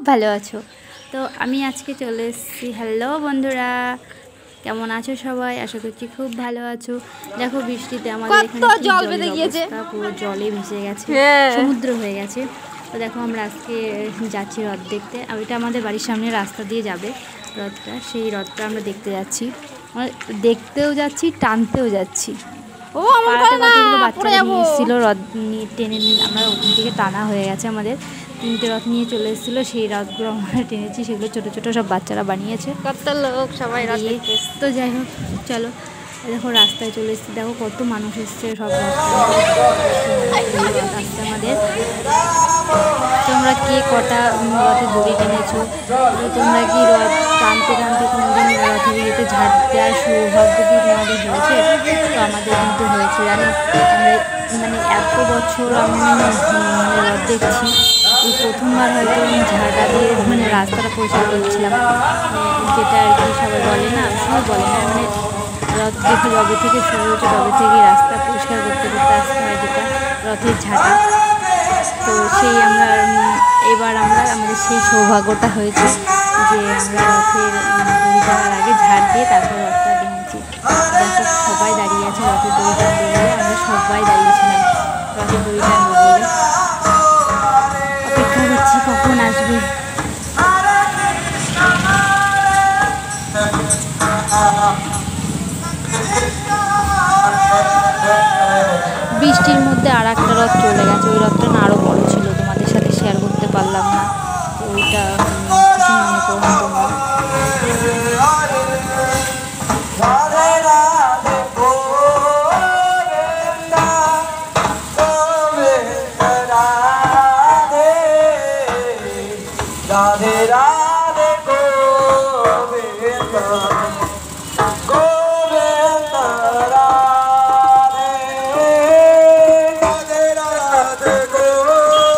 ভালো আছো। তো আমি আজকে চলে এসেছি। হ্যালো বন্ধুরা, কেমন আছো সবাই? আশা করছি খুব ভালো আছো। দেখো বৃষ্টিতে আমাদের এখানে জল বেঁধে গিয়েছে, পুরো জলে ভেসে গেছে, সমুদ্র হয়ে গেছে। তো দেখো আমরা আজকে যাচ্ছি রথ দেখতে। আর ওইটা আমাদের বাড়ির সামনে রাস্তা দিয়ে যাবে রথটা, সেই রথটা আমরা দেখতে যাচ্ছি। দেখতেও যাচ্ছি, টানতেও যাচ্ছি। পাড়াতে কতগুলো বাচ্চারা নিয়ে এসেছিলো রথ নিয়ে, টেনে আমরা ওখান থেকে টানা হয়ে গেছে। আমাদের 3টে রথ নিয়ে চলে এসেছিলো, সেই রথগুলো আমরা টেনেছি। সেগুলো ছোটো ছোটো সব বাচ্চারা বানিয়েছে, কত লোক সবাই দিয়ে। তো যাই হোক চলো, দেখো রাস্তায় চলে এসেছি। দেখো কত মানুষ এসছে, সব রথ আসছে আমাদের। তোমরা কে কটা রথে দড়ি টেনেছো? তোমরা কি রথ টানতে টানতে কোনোদিন রথের ইয়েতে ঝাড় দেওয়ার সৌভাগ্য কি তোমাদের হয়েছে? তো আমাদের কিন্তু হয়েছে, জানো। আমরা মানে এত বছর আমি রথ দেখছি, এই প্রথমবার হয়তো আমি ঝাড়টা দিয়ে রাস্তাটা পরিষ্কার করছিলাম, যেটা আর কি সবাই বলে না, সবাই বলে না, রথ দেখে যবে থেকে শুরু হয়েছে তবে থেকে রাস্তা পরিষ্কার করতে করতে আসতে হয়, যেটা রথের ঝাঁটা। তো সেই এবার আমাদের সেই সৌভাগ্যটা হয়েছে যে আমরা রথের দড়ি টানার আগে ঝাড় দিয়ে তারপর রথটা টেনেছি। দেখো সবাই দাঁড়িয়ে আছে রথের দড়ি টানবে বলে, আমরা সবাই দাঁড়িয়েছিলাম রথের দড়ি টানবে বলে। অপেক্ষা করছি কখন আসবে। বৃষ্টির মধ্যে আর একটা রথ চলে গেছে, ওই রথটা না আরও বড় ছিল, তোমাদের সাথে শেয়ার করতে পারলাম না। তো ওইটা কিছু মনে করো না তোমরা। রাধে রাধে গোবিন্দ গোবিন্দ রাধে, রাধে রাধে গোবিন্দ গোবিন্দ রাধে, রাধে রাধে গোবিন্দ গোবিন্দ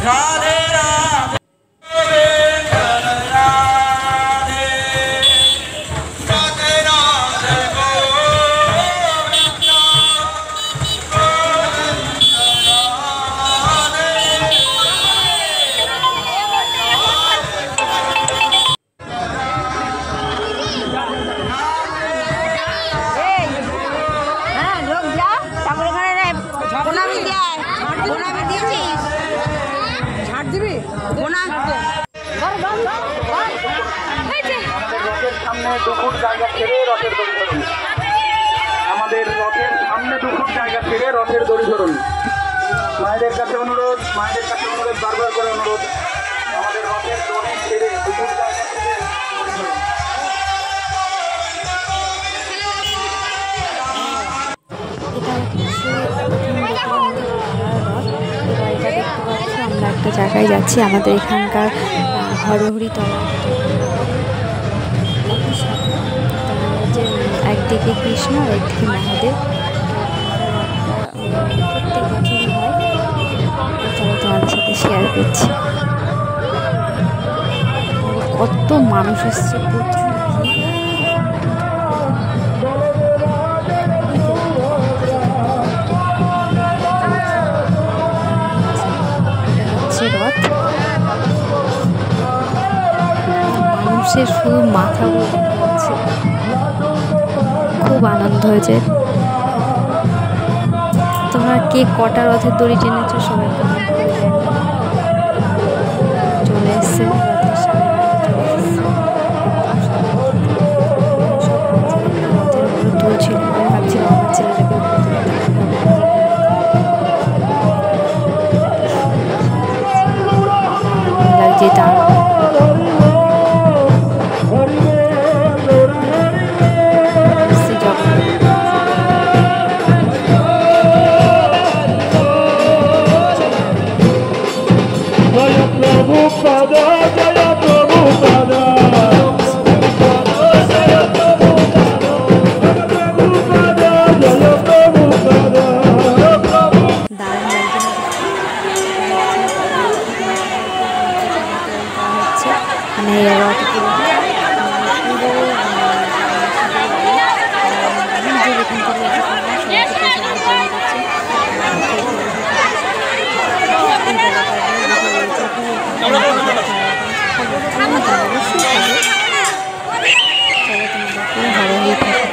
রাধে। আমাদের রথের সামনে 2 ফুট জায়গা ছেড়ে রথের দড়ি ধরুন। মায়েদের কাছে অনুরোধ, বারবার করে অনুরোধ, আমাদের রথের দড়ি ছেড়ে 2 ফুট জায়গা ছেড়ে আমরা একটা জায়গায় যাচ্ছি, আমাদের এখানকার হরহরিতলা, একদিকে কৃষ্ণ আর একদিকে মহাদেব। প্রত্যেক বছরই হয়, চলো তোমাদের সাথে শেয়ার করছি। কত মানুষ এসছে, প্রচুর রথ। মানুষের শুধু মাথাগুলো দেখা যাচ্ছে, খুব আনন্দ হয়েছে। তোমরা কে কটা রথের দড়ি টেনেছো সবাই কমেন্ট করে চলে এসছে রথের সামনে চলে এসছে।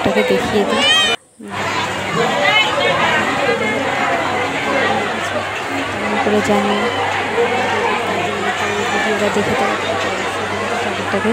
রথটাকে দেখিয়ে দিই। করে জানি ভিডিওটা দেখে ঠাকুরটাকে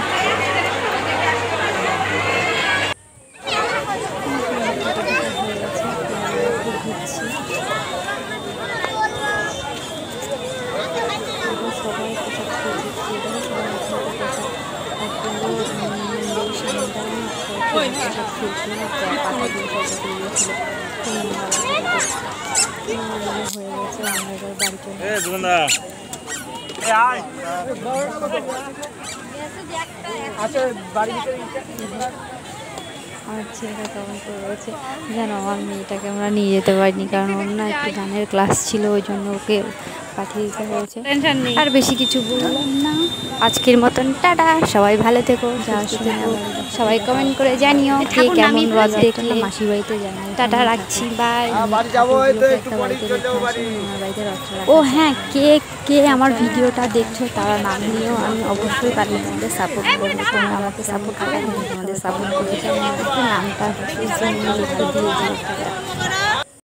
আমার ছেলেটা কেমন করে রয়েছে যেন আমার মেয়েটাকে আমরা নিয়ে যেতে পারিনি, কারণ ওর না একটু গানের ক্লাস ছিল, ওই জন্য ওকে পাঠিয়ে দিতে হয়েছে। আর বেশি কিছু বললাম না, আজকের মতন টাটা। সবাই ভালো থেকো, যাওয়ার সময় সবাই কমেন্ট করে জানিও কে কেমন রথ দেখলে। মাসির বাড়িতে জানি, টাটা, রাখছি, বাই। ও হ্যাঁ, কে কে আমার ভিডিওটা দেখছো তারা নাম নিয়েও আমি অবশ্যই পারি তোমাদের সাপোর্ট করবো। তোমরা আমাকে সাপোর্ট করে, তোমাদের সাপোর্ট করেছি, নামটা দিয়ে